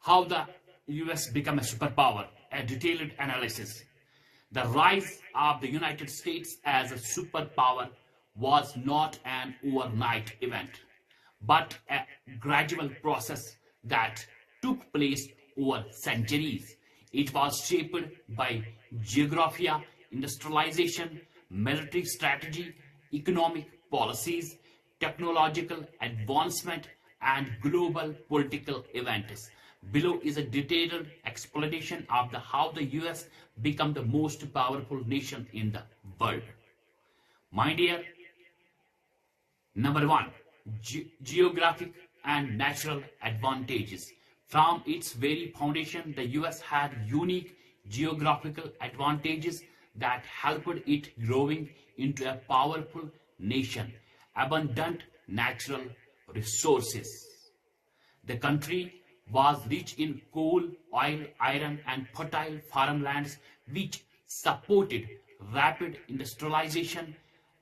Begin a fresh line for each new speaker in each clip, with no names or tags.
How the US became a superpower, a detailed analysis. The rise of the United States as a superpower was not an overnight event, but a gradual process that took place over centuries. It was shaped by geography, industrialization, military strategy, economic policies, technological advancement, and global political events. Below is a detailed explanation of how the US became the most powerful nation in the world. My dear, number one, geographic and natural advantages. From its very foundation, the US had unique geographical advantages that helped it growing into a powerful nation. Abundant natural resources. The country was rich in coal, oil, iron, and fertile farmlands, which supported rapid industrialization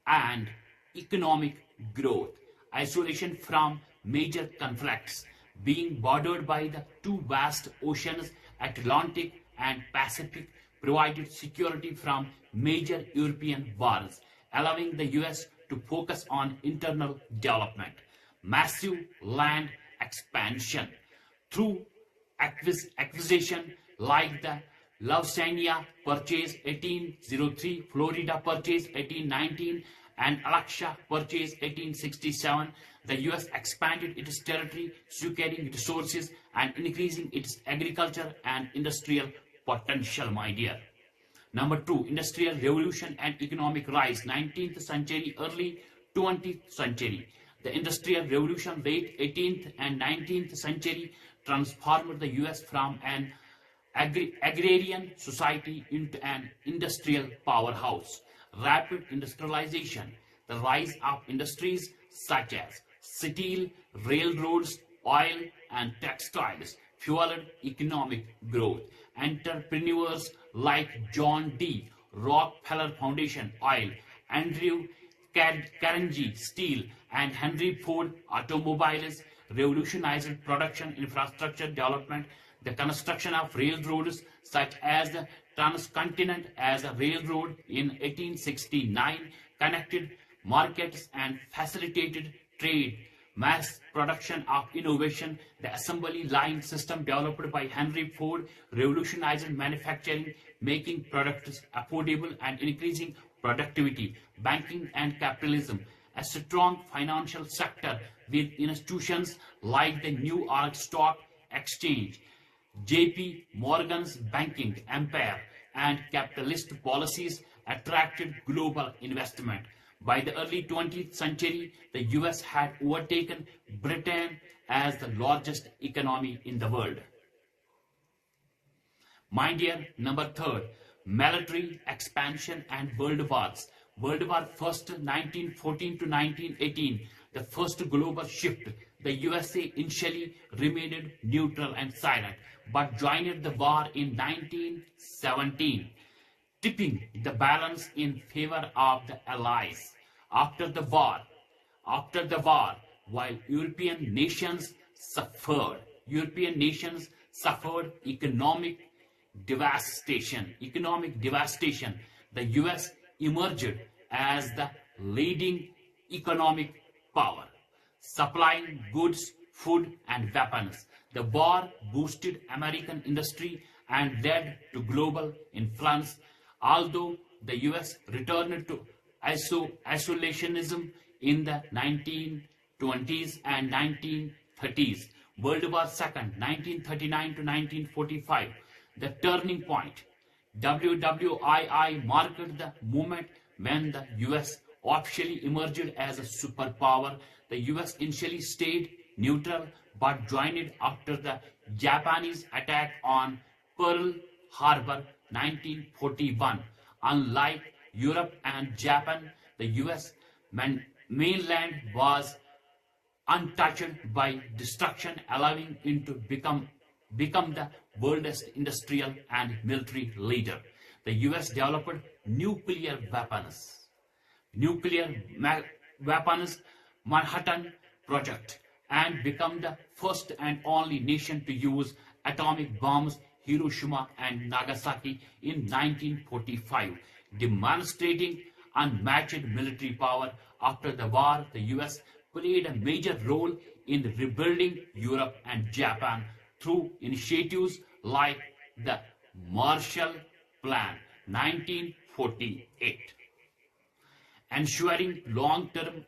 and economic growth. Isolation from major conflicts, being bordered by the two vast oceans, Atlantic and Pacific, provided security from major European wars, allowing the US to focus on internal development. Massive land expansion through acquisition like the Louisiana Purchase 1803, Florida Purchase 1819, and Alaska Purchase 1867, the US expanded its territory, securing resources and increasing its agriculture and industrial potential, my dear. Number two, Industrial Revolution and economic rise, 19th century, early 20th century. The Industrial Revolution, late 18th and 19th century, transformed the US from an agrarian society into an industrial powerhouse. Rapid industrialization, the rise of industries such as steel, railroads, oil, and textiles fueled economic growth. Entrepreneurs like John D. Rockefeller Foundation Oil, Andrew Carnegie Steel, and Henry Ford Automobiles revolutionized production infrastructure development. The construction of railroads such as the Transcontinental as a railroad in 1869 connected markets and facilitated trade. Mass production of innovation, the assembly line system developed by Henry Ford revolutionized manufacturing, making products affordable and increasing productivity. Banking and capitalism, a strong financial sector with institutions like the New York Stock Exchange, J.P. Morgan's banking empire, and capitalist policies attracted global investment. By the early 20th century, the US had overtaken Britain as the largest economy in the world. My dear, number third, military expansion and world wars. World War I, 1914 to 1918, the first global shift. The USA initially remained neutral and silent, but joined the war in 1917, tipping the balance in favor of the Allies. After the war, while European nations suffered economic devastation. The US emerged as the leading economic power, supplying goods, food, and weapons. The war boosted American industry and led to global influence. Although the US returned to isolationism in the 1920s and 1930s, World War II, 1939 to 1945, the turning point. WWII marked the moment when the US officially emerged as a superpower. The US initially stayed neutral but joined after the Japanese attack on Pearl Harbor 1941. Unlike Europe and Japan, the US mainland was untouched by destruction, allowing it to become the world's industrial and military leader. The US developed nuclear weapons, Manhattan Project, and become the first and only nation to use atomic bombs Hiroshima and Nagasaki in 1945, demonstrating unmatched military power. After the war, the US played a major role in rebuilding Europe and Japan through initiatives like the Marshall Plan 1948, ensuring long-term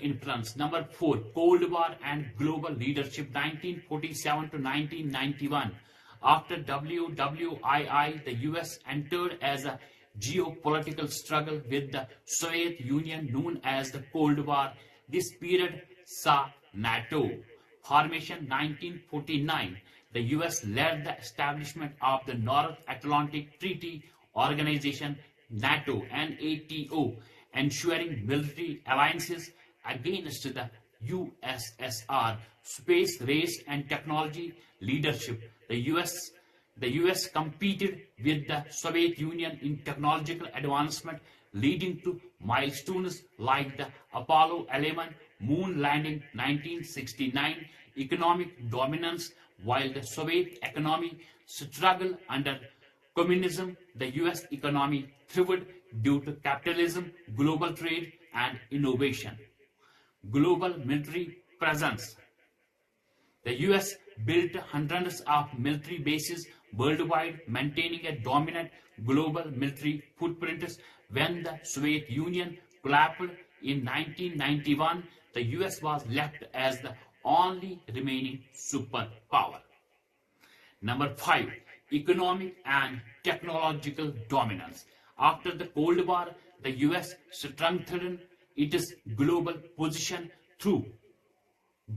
influence. Number 4, Cold War and global leadership 1947 to 1991. After WWII, the US entered as a geopolitical struggle with the Soviet Union known as the Cold War. This period saw NATO formation 1949. The US led the establishment of the North Atlantic Treaty Organization, NATO, NATO, ensuring military alliances against the USSR. Space, race, and technology leadership. The US competed with the Soviet Union in technological advancement, leading to milestones like the Apollo 11 moon landing 1969. Economic dominance. While the Soviet economy struggled under communism, the US economy thrived due to capitalism, global trade, and innovation. Global military presence. The US built hundreds of military bases worldwide, maintaining a dominant global military footprint. When the Soviet Union collapsed in 1991, the US was left as the only remaining superpower. Number 5, economic and technological dominance. After the Cold War, the US strengthened its global position through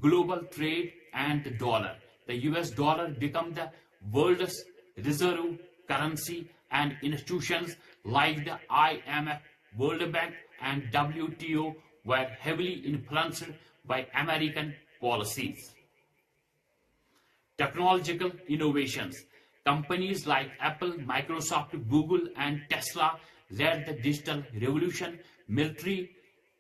global trade and the dollar. The US dollar became the world's reserve currency, and institutions like the IMF, World Bank, and WTO were heavily influenced by American policies. Technological innovations. Companies like Apple, Microsoft, Google, and Tesla led the digital revolution. Military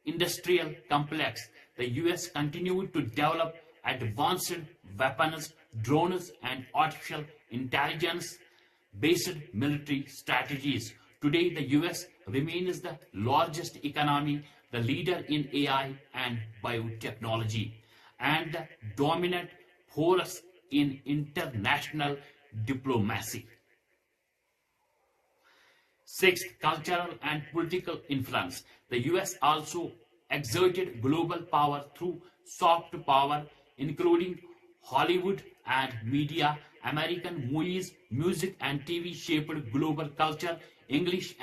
industrial complex. The US continued to develop advanced weapons, drones, and artificial intelligence-based military strategies. Today, the US remains the largest economy, the leader in AI and biotechnology, and the dominant force in international diplomacy. Sixth, cultural and political influence. The US also exerted global power through soft power, including Hollywood and media. American movies, music, and TV shaped global culture. English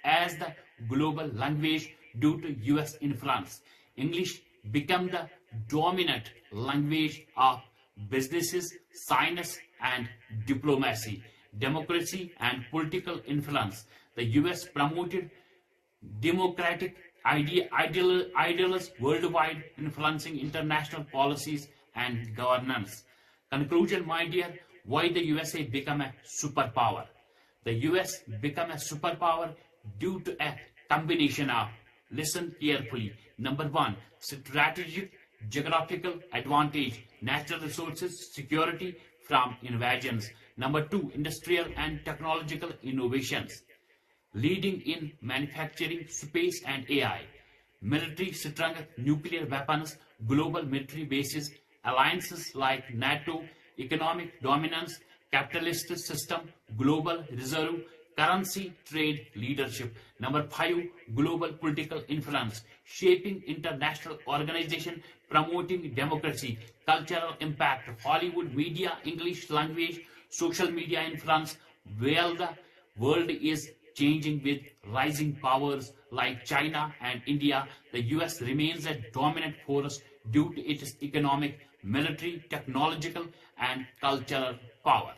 as the global language due to US influence. English became the dominant language of businesses, science, and diplomacy. Democracy and political influence. The US promoted democratic ideals worldwide, influencing international policies and governance. Conclusion, my dear, why the USA became a superpower? The US became a superpower due to a combination of, listen carefully, number 1, strategic geographical advantage, natural resources, security from invasions. Number 2, industrial and technological innovations, leading in manufacturing, space, and AI. Military strength, nuclear weapons, global military bases, alliances like NATO, economic dominance, capitalist system, global reserve currency, trade leadership. Number 5, global political influence, shaping international organization, promoting democracy, cultural impact, Hollywood, media, English language, social media influence. While the world is changing with rising powers like China and India, the US remains a dominant force due to its economic, military, technological, and cultural power.